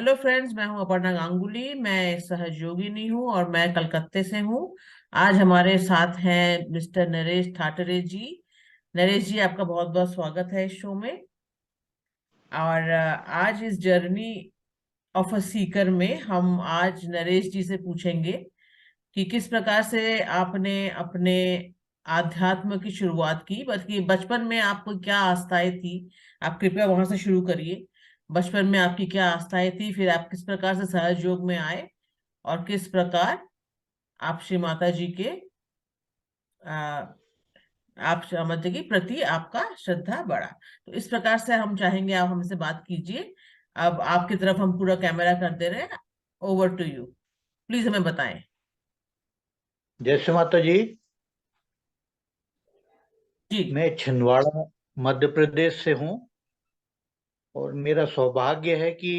Hello friends, मैं हूं अपर्णा गांगुली। मैं सहयोगिनी हूं और मैं कलकत्ते से हूं। आज हमारे साथ हैं मिस्टर नरेश ठाटरे जी। नरेश जी, आपका बहुत बहुत स्वागत है इस शो में। और आज इस जर्नी ऑफ अ सीकर में हम आज नरेश जी से पूछेंगे कि किस प्रकार से आपने अपने आध्यात्म की शुरुआत की, बल्कि बचपन में आपको क्या आस्थाएं थी। आप कृपया वहां से शुरू करिए। बचपन में आपकी क्या आस्थाएं थी, फिर आप किस प्रकार से सहज योग में आए और किस प्रकार आप श्री माता जी के आ, आप माता जी के प्रति आपका श्रद्धा बढ़ा। तो इस प्रकार से हम चाहेंगे आप हमसे बात कीजिए। अब आपकी तरफ हम पूरा कैमरा कर दे रहे हैं। Over to you. प्लीज हमें बताएं। जय श्री माता जी। जी। मैं छिंदवाड़ा मध्य प्रदेश से हूँ और मेरा सौभाग्य है कि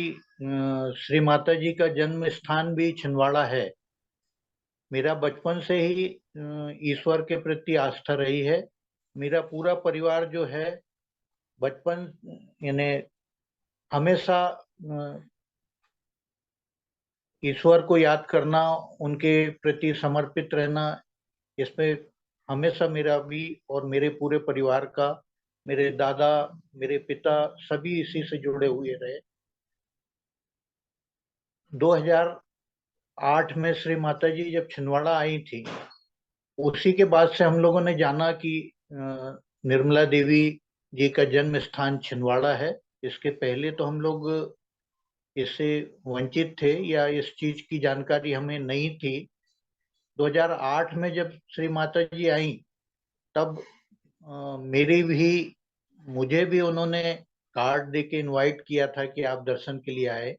श्री माता जी का जन्म स्थान भी छिंदवाड़ा है। मेरा बचपन से ही ईश्वर के प्रति आस्था रही है। मेरा पूरा परिवार जो है बचपन यानी हमेशा ईश्वर को याद करना, उनके प्रति समर्पित रहना, इसमें हमेशा मेरा भी और मेरे पूरे परिवार का, मेरे दादा, मेरे पिता सभी इसी से जुड़े हुए रहे। 2008 में श्री माता जी जब छिंदवाड़ा आई थी, उसी के बाद से हम लोगों ने जाना कि निर्मला देवी जी का जन्म स्थान छिंदवाड़ा है। इसके पहले तो हम लोग इससे वंचित थे या इस चीज की जानकारी हमें नहीं थी। 2008 में जब श्री माता जी आई, तब मेरी भी मुझे भी उन्होंने कार्ड दे के इनवाइट किया था कि आप दर्शन के लिए आए।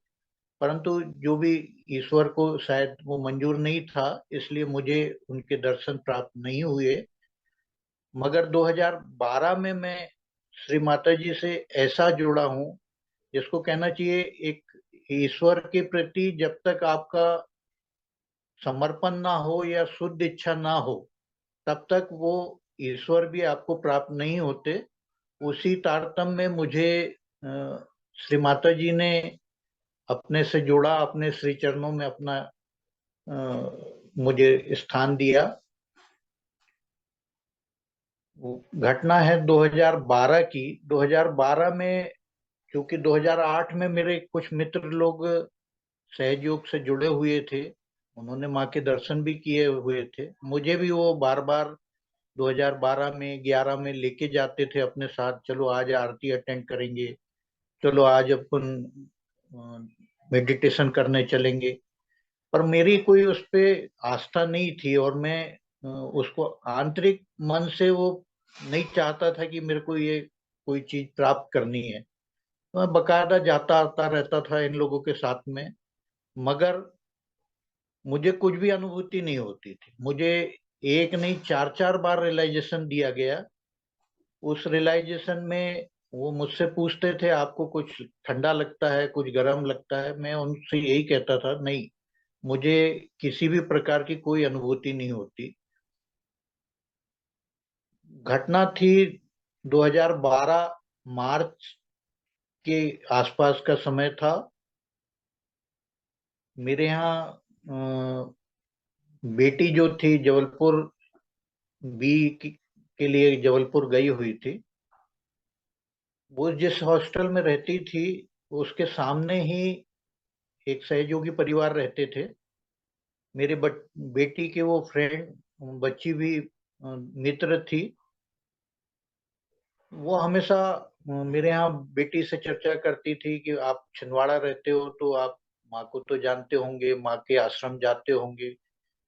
परंतु जो भी ईश्वर को शायद वो मंजूर नहीं था, इसलिए मुझे उनके दर्शन प्राप्त नहीं हुए। मगर 2012 में मैं श्री माता जी से ऐसा जुड़ा हूँ जिसको कहना चाहिए, एक ईश्वर के प्रति जब तक आपका समर्पण ना हो या शुद्ध इच्छा ना हो, तब तक वो ईश्वर भी आपको प्राप्त नहीं होते। उसी तारतम्य में मुझे श्री माता जी ने अपने से जोड़ा, अपने श्री चरणों में अपना मुझे स्थान दिया। वो घटना है 2012 की। 2012 में, क्योंकि 2008 में मेरे कुछ मित्र लोग सहयोग से जुड़े हुए थे, उन्होंने माँ के दर्शन भी किए हुए थे। मुझे भी वो बार बार 2012 में 11 में लेके जाते थे अपने साथ। चलो आज आरती अटेंड करेंगे, चलो आज अपन मेडिटेशन करने चलेंगे। पर मेरी कोई उस पे आस्था नहीं थी और मैं उसको आंतरिक मन से वो नहीं चाहता था कि मेरे को ये कोई चीज प्राप्त करनी है। तो मैं बकायदा जाता आता रहता था इन लोगों के साथ में, मगर मुझे कुछ भी अनुभूति नहीं होती थी। मुझे एक नहीं, चार चार बार रियलाइजेशन दिया गया। उस रियलाइजेशन में वो मुझसे पूछते थे, आपको कुछ ठंडा लगता है, कुछ गर्म लगता है? मैं उनसे यही कहता था, नहीं, मुझे किसी भी प्रकार की कोई अनुभूति नहीं होती। घटना थी 2012 मार्च के आसपास का समय था। मेरे यहाँ बेटी जो थी जबलपुर के लिए जबलपुर गई हुई थी। वो जिस हॉस्टल में रहती थी, उसके सामने ही एक सहयोगी परिवार रहते थे। मेरे बेटी के वो फ्रेंड, बच्ची भी मित्र थी। वो हमेशा मेरे यहाँ बेटी से चर्चा करती थी कि आप छिंदवाड़ा रहते हो तो आप माँ को तो जानते होंगे, माँ के आश्रम जाते होंगे।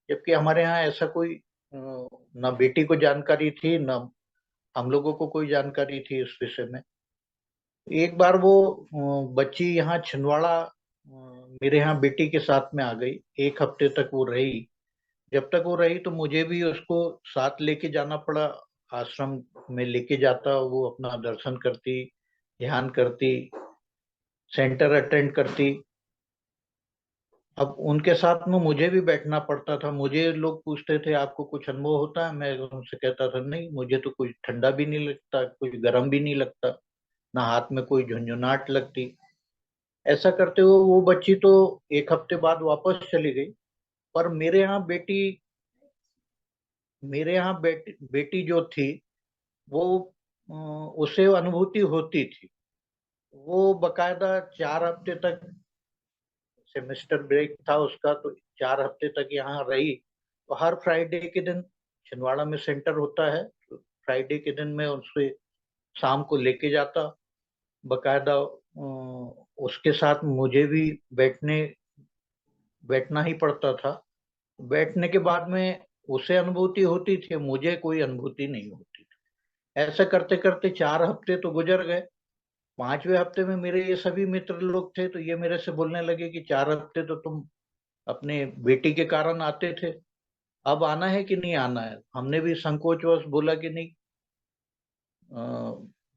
जबकि हमारे यहाँ ऐसा कोई ना बेटी को जानकारी थी, ना हम लोगों को कोई जानकारी थी इस विषय में। एक बार वो बच्ची यहाँ छिंदवाड़ा मेरे यहाँ बेटी के साथ में आ गई। एक हफ्ते तक वो रही। जब तक वो रही तो मुझे भी उसको साथ लेके जाना पड़ा। आश्रम में लेके जाता, वो अपना दर्शन करती, ध्यान करती, सेंटर अटेंड करती। अब उनके साथ में मुझे भी बैठना पड़ता था। मुझे लोग पूछते थे, आपको कुछ अनुभव होता है? मैं उनसे कहता था, नहीं, मुझे तो कुछ ठंडा भी नहीं लगता, कुछ गर्म भी नहीं लगता, ना हाथ में कोई झुंझुनाहट लगती। ऐसा करते हुए वो बच्ची तो एक हफ्ते बाद वापस चली गई। पर मेरे यहाँ बेटी जो थी वो उसे अनुभूति होती थी। वो बकायदा 4 हफ्ते तक, सेमेस्टर ब्रेक था उसका, तो 4 हफ्ते तक यहाँ रही। तो हर फ्राइडे के दिन छिंदवाड़ा में सेंटर होता है, तो फ्राइडे के दिन मैं उससे शाम को लेके जाता। बकायदा उसके साथ मुझे भी बैठना ही पड़ता था। बैठने के बाद में उसे अनुभूति होती थी, मुझे कोई अनुभूति नहीं होती थी। ऐसा करते करते 4 हफ्ते तो गुजर गए। 5वें हफ्ते में मेरे ये सभी मित्र लोग थे, तो ये मेरे से बोलने लगे कि 4 हफ्ते तो तुम अपने बेटी के कारण आते थे, अब आना है कि नहीं आना है। हमने भी संकोचवश बोला कि नहीं,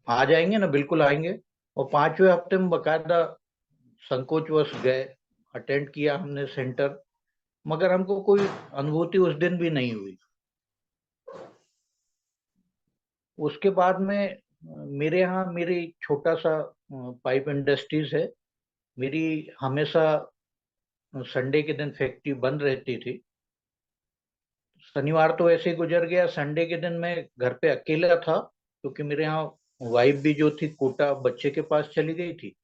आ जाएंगे ना, बिल्कुल आएंगे। और 5वें हफ्ते में बकायदा संकोचवश गए, अटेंड किया हमने सेंटर। मगर हमको कोई अनुभूति उस दिन भी नहीं हुई। उसके बाद में मेरे यहाँ मेरी छोटा सा पाइप इंडस्ट्रीज है। मेरी हमेशा संडे के दिन फैक्ट्री बंद रहती थी। शनिवार तो ऐसे ही गुजर गया, संडे के दिन मैं घर पे अकेला था, क्योंकि मेरे यहाँ वाइफ भी जो थी कोटा बच्चे के पास चली गई थी,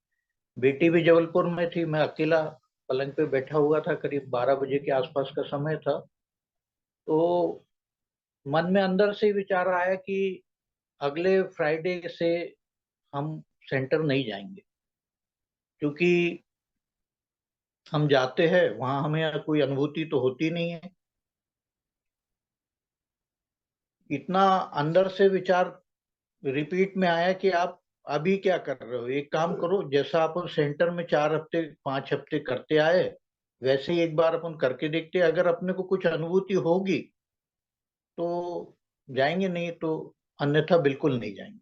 बेटी भी जबलपुर में थी। मैं अकेला पलंग पे बैठा हुआ था, करीब 12 बजे के आसपास का समय था। तो मन में अंदर से विचार आया कि अगले फ्राइडे से हम सेंटर नहीं जाएंगे, क्योंकि हम जाते हैं वहां हमें कोई अनुभूति तो होती नहीं है। इतना अंदर से विचार रिपीट में आया कि आप अभी क्या कर रहे हो, एक काम करो, जैसा अपन सेंटर में 4 हफ्ते 5 हफ्ते करते आए, वैसे ही एक बार अपन करके देखते हैं। अगर अपने को कुछ अनुभूति होगी तो जाएंगे, नहीं तो अन्यथा बिल्कुल नहीं जाएंगे।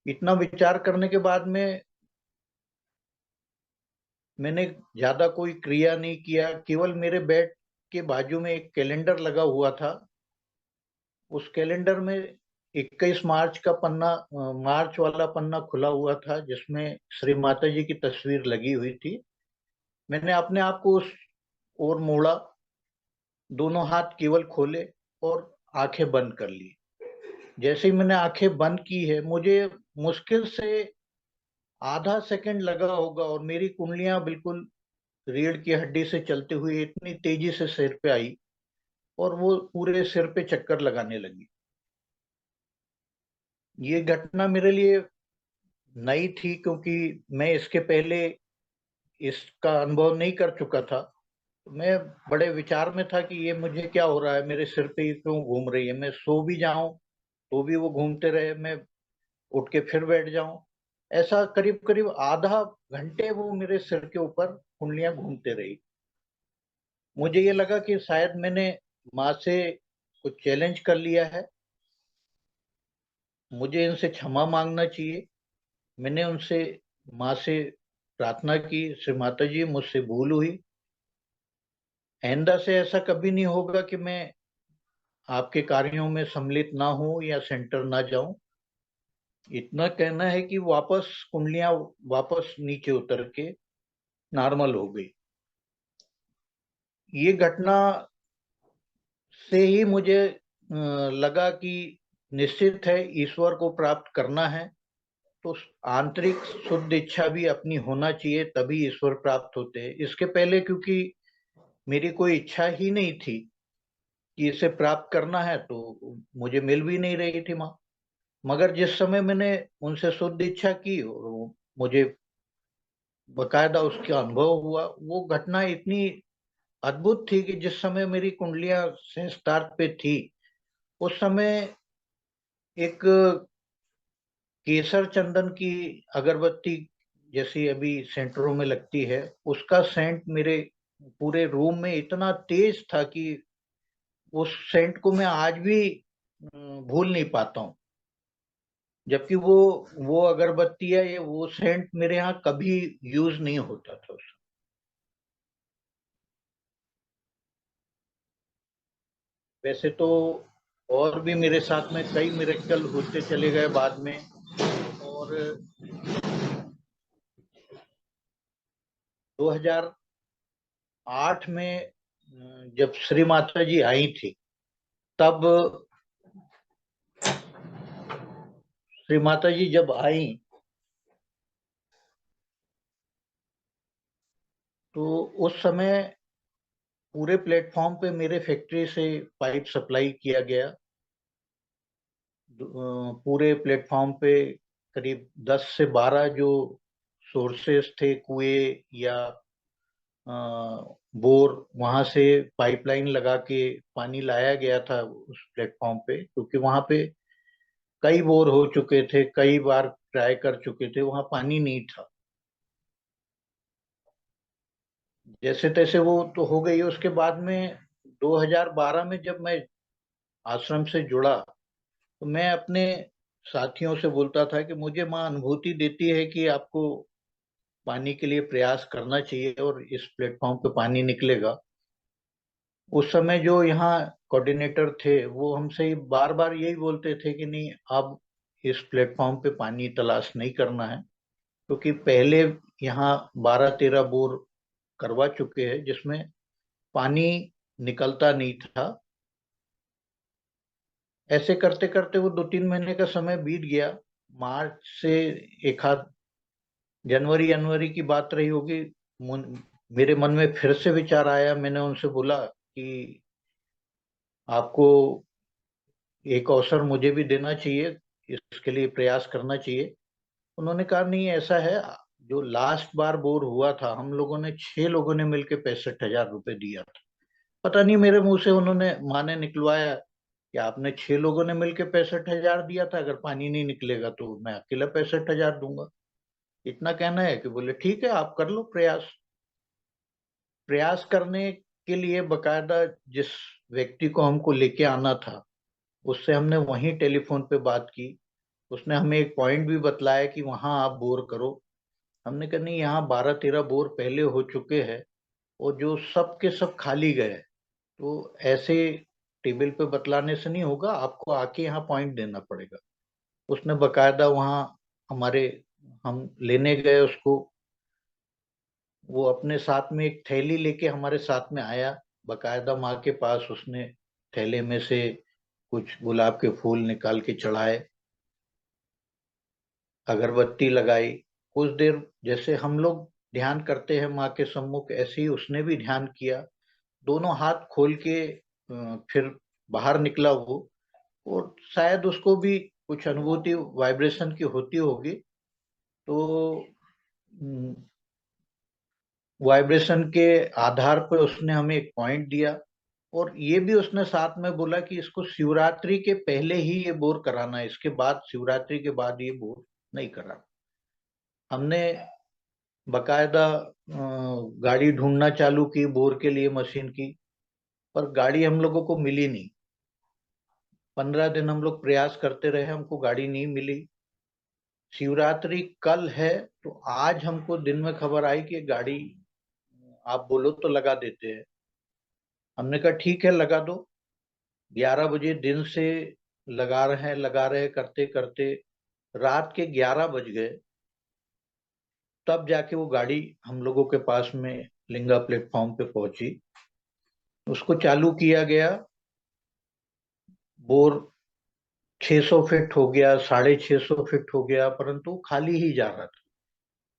इतना विचार करने के बाद में मैंने ज्यादा कोई क्रिया नहीं किया। केवल मेरे बेड के बाजू में एक कैलेंडर लगा हुआ था। उस कैलेंडर में 21 मार्च का पन्ना, मार्च वाला पन्ना खुला हुआ था, जिसमें श्री माता जी की तस्वीर लगी हुई थी। मैंने अपने आप को उस ओर मोड़ा, दोनों हाथ केवल खोले और आंखें बंद कर ली। जैसे ही मैंने आंखें बंद की है, मुझे मुश्किल से आधा सेकंड लगा होगा, और मेरी कुंडलियां बिल्कुल रीढ़ की हड्डी से चलते हुए इतनी तेजी से सिर पे आई, और वो पूरे सिर पे चक्कर लगाने लगी। ये घटना मेरे लिए नई थी, क्योंकि मैं इसके पहले इसका अनुभव नहीं कर चुका था। मैं बड़े विचार में था कि ये मुझे क्या हो रहा है, मेरे सिर पे ये क्यों घूम रही है। मैं सो भी जाऊं तो भी वो घूमते रहे, मैं उठ के फिर बैठ जाऊं। ऐसा करीब करीब आधा घंटे वो मेरे सिर के ऊपर कुंडलियां घूमते रही। मुझे ये लगा कि शायद मैंने माँ से कुछ चैलेंज कर लिया है, मुझे इनसे क्षमा मांगना चाहिए। मैंने उनसे, माँ से प्रार्थना की, श्री माता जी मुझसे भूल हुई, आइंदा से ऐसा कभी नहीं होगा कि मैं आपके कार्यों में सम्मिलित ना हूं या सेंटर ना जाऊं। इतना कहना है कि वापस कुंडलियां वापस नीचे उतर के नॉर्मल हो गई। ये घटना से ही मुझे लगा कि निश्चित है ईश्वर को प्राप्त करना है, तो आंतरिक शुद्ध इच्छा भी अपनी होना चाहिए, तभी ईश्वर प्राप्त होते हैं। इसके पहले क्योंकि मेरी कोई इच्छा ही नहीं थी कि इसे प्राप्त करना है, तो मुझे मिल भी नहीं रही थी माँ। मगर जिस समय मैंने उनसे शुद्ध इच्छा की और मुझे बकायदा उसका अनुभव हुआ, वो घटना इतनी अद्भुत थी कि जिस समय मेरी कुंडलियां सहस्त्रार्थ पे थी, उस समय एक केसर चंदन की अगरबत्ती, जैसी अभी सेंटरों में लगती है, उसका सेंट मेरे पूरे रूम में इतना तेज था कि उस सेंट को मैं आज भी भूल नहीं पाता हूँ। जबकि वो अगरबत्ती है, ये वो सेंट मेरे यहाँ कभी यूज नहीं होता था। वैसे तो और भी मेरे साथ में कई मिरेकल होते चले गए बाद में। और 2008 में जब श्री माता जी आई थी, तब श्री माता जी जब आई तो उस समय पूरे प्लेटफॉर्म पे मेरे फैक्ट्री से पाइप सप्लाई किया गया। पूरे प्लेटफॉर्म पे करीब 10 से 12 जो सोर्सेस थे, कुएं या बोर, वहां से पाइपलाइन लगा के पानी लाया गया था उस प्लेटफॉर्म पे, क्योंकि वहां पे कई बोर हो चुके थे, कई बार ट्राई कर चुके थे, वहां पानी नहीं था। जैसे तैसे वो तो हो गई। उसके बाद में 2012 में जब मैं आश्रम से जुड़ा, तो मैं अपने साथियों से बोलता था कि मुझे माँ अनुभूति देती है कि आपको पानी के लिए प्रयास करना चाहिए और इस प्लेटफॉर्म पे पानी निकलेगा। उस समय जो यहाँ कोऑर्डिनेटर थे वो हमसे बार बार यही बोलते थे कि नहीं, अब इस प्लेटफॉर्म पे पानी तलाश नहीं करना है, क्योंकि पहले यहाँ 12-13 बोर करवा चुके हैं जिसमें पानी निकलता नहीं था। ऐसे करते करते वो 2-3 महीने का समय बीत गया। मार्च से एक आध जनवरी जनवरी की बात रही होगी, मेरे मन में फिर से विचार आया। मैंने उनसे बोला कि आपको एक अवसर मुझे भी देना चाहिए, इसके लिए प्रयास करना चाहिए। उन्होंने कहा नहीं, ऐसा है, जो लास्ट बार बोर हुआ था हम लोगों ने 6 लोगों ने मिलकर 65,000 रुपये दिया था। पता नहीं मेरे मुंह से उन्होंने माने निकलवाया कि आपने 6 लोगों ने मिलकर 65,000 दिया था, अगर पानी नहीं निकलेगा तो मैं अकेला 65,000 दूंगा। इतना कहना है कि बोले ठीक है, आप कर लो प्रयास। प्रयास करने के लिए बकायदा जिस व्यक्ति को हमको लेके आना था, उससे हमने वहीं टेलीफोन पे बात की। उसने हमें एक पॉइंट भी बतलाया कि वहां आप बोर करो। हमने कहा नहीं, यहाँ 12-13 बोर पहले हो चुके हैं और जो सब के सब खाली गए, तो ऐसे टेबल पे बतलाने से नहीं होगा, आपको आके यहाँ पॉइंट देना पड़ेगा। उसने बकायदा वहाँ हमारे, हम लेने गए उसको, वो अपने साथ में एक थैली लेके हमारे साथ में आया। बकायदा माँ के पास उसने थैले में से कुछ गुलाब के फूल निकाल के चढ़ाए, अगरबत्ती लगाई। कुछ देर जैसे हम लोग ध्यान करते हैं माँ के सम्मुख, ऐसे ही उसने भी ध्यान किया। दोनों हाथ खोल के फिर बाहर निकला वो। और शायद उसको भी कुछ अनुभूति वाइब्रेशन की होती होगी, तो वाइब्रेशन के आधार पर उसने हमें एक पॉइंट दिया। और ये भी उसने साथ में बोला कि इसको शिवरात्रि के पहले ही ये बोर कराना है, इसके बाद शिवरात्रि के बाद ये बोर नहीं कराना। हमने बकायदा गाड़ी ढूंढना चालू की बोर के लिए, मशीन की, पर गाड़ी हम लोगों को मिली नहीं। 15 दिन हम लोग प्रयास करते रहे, हमको गाड़ी नहीं मिली। शिवरात्रि कल है, तो आज हमको दिन में खबर आई कि गाड़ी आप बोलो तो लगा देते हैं। हमने कहा ठीक है, लगा दो। 11 बजे दिन से लगा रहे करते करते रात के 11 बज गए, तब जाके वो गाड़ी हम लोगों के पास में लिंगा प्लेटफॉर्म पे पहुंची। उसको चालू किया गया। बोर 600 फीट हो गया, 650 फीट हो गया, परंतु खाली ही जा रहा था।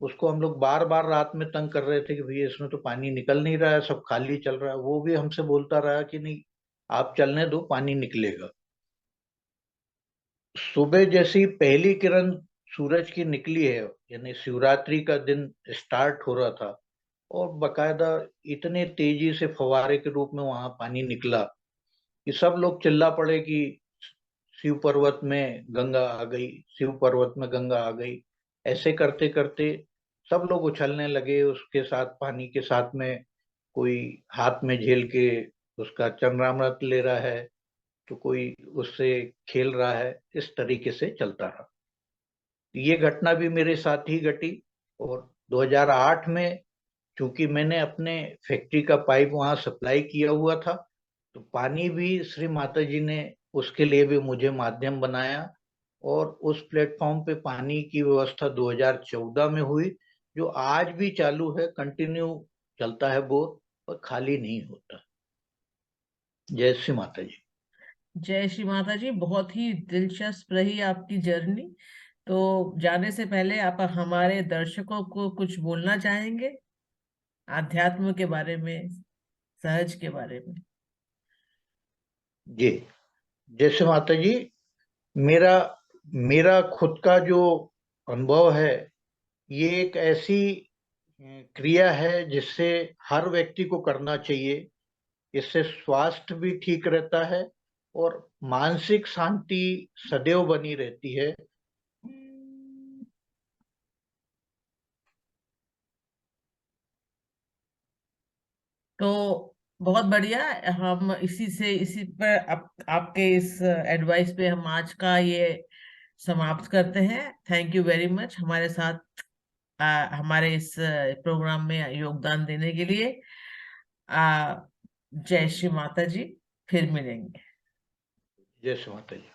उसको हम लोग बार बार रात में तंग कर रहे थे कि भैया इसमें तो पानी निकल नहीं रहा है, सब खाली चल रहा है। वो भी हमसे बोलता रहा कि नहीं, आप चलने दो, पानी निकलेगा। सुबह जैसी पहली किरण सूरज की निकली है, यानी शिवरात्रि का दिन स्टार्ट हो रहा था, और बकायदा इतने तेजी से फवारे के रूप में वहां पानी निकला कि सब लोग चिल्ला पड़े कि शिव पर्वत में गंगा आ गई, शिव पर्वत में गंगा आ गई। ऐसे करते करते सब लोग उछलने लगे उसके साथ, पानी के साथ में। कोई हाथ में झेल के उसका चंद्रामृत ले रहा है, तो कोई उससे खेल रहा है। इस तरीके से चलता रहा। ये घटना भी मेरे साथ ही घटी। और 2008 में चूंकि मैंने अपने फैक्ट्री का पाइप वहां सप्लाई किया हुआ था, तो पानी भी श्री माता जी ने उसके लिए भी मुझे माध्यम बनाया। और उस प्लेटफॉर्म पे पानी की व्यवस्था 2014 में हुई, जो आज भी चालू है, कंटिन्यू चलता है बोर और खाली नहीं होता। जय श्री माता जी। जय श्री माता जी। बहुत ही दिलचस्प रही आपकी जर्नी। तो जाने से पहले आप हमारे दर्शकों को कुछ बोलना चाहेंगे आध्यात्म के बारे में, सहज के बारे में? जी, जय श्री माता जी। मेरा मेरा खुद का जो अनुभव है, ये एक ऐसी क्रिया है जिससे हर व्यक्ति को करना चाहिए। इससे स्वास्थ्य भी ठीक रहता है और मानसिक शांति सदैव बनी रहती है। तो बहुत बढ़िया। हम इसी पर आपके इस एडवाइस पे हम आज का ये समाप्त करते हैं। थैंक यू वेरी मच हमारे साथ हमारे इस प्रोग्राम में योगदान देने के लिए। आ, जय श्री माता जी। फिर मिलेंगे। जय श्री माता जी।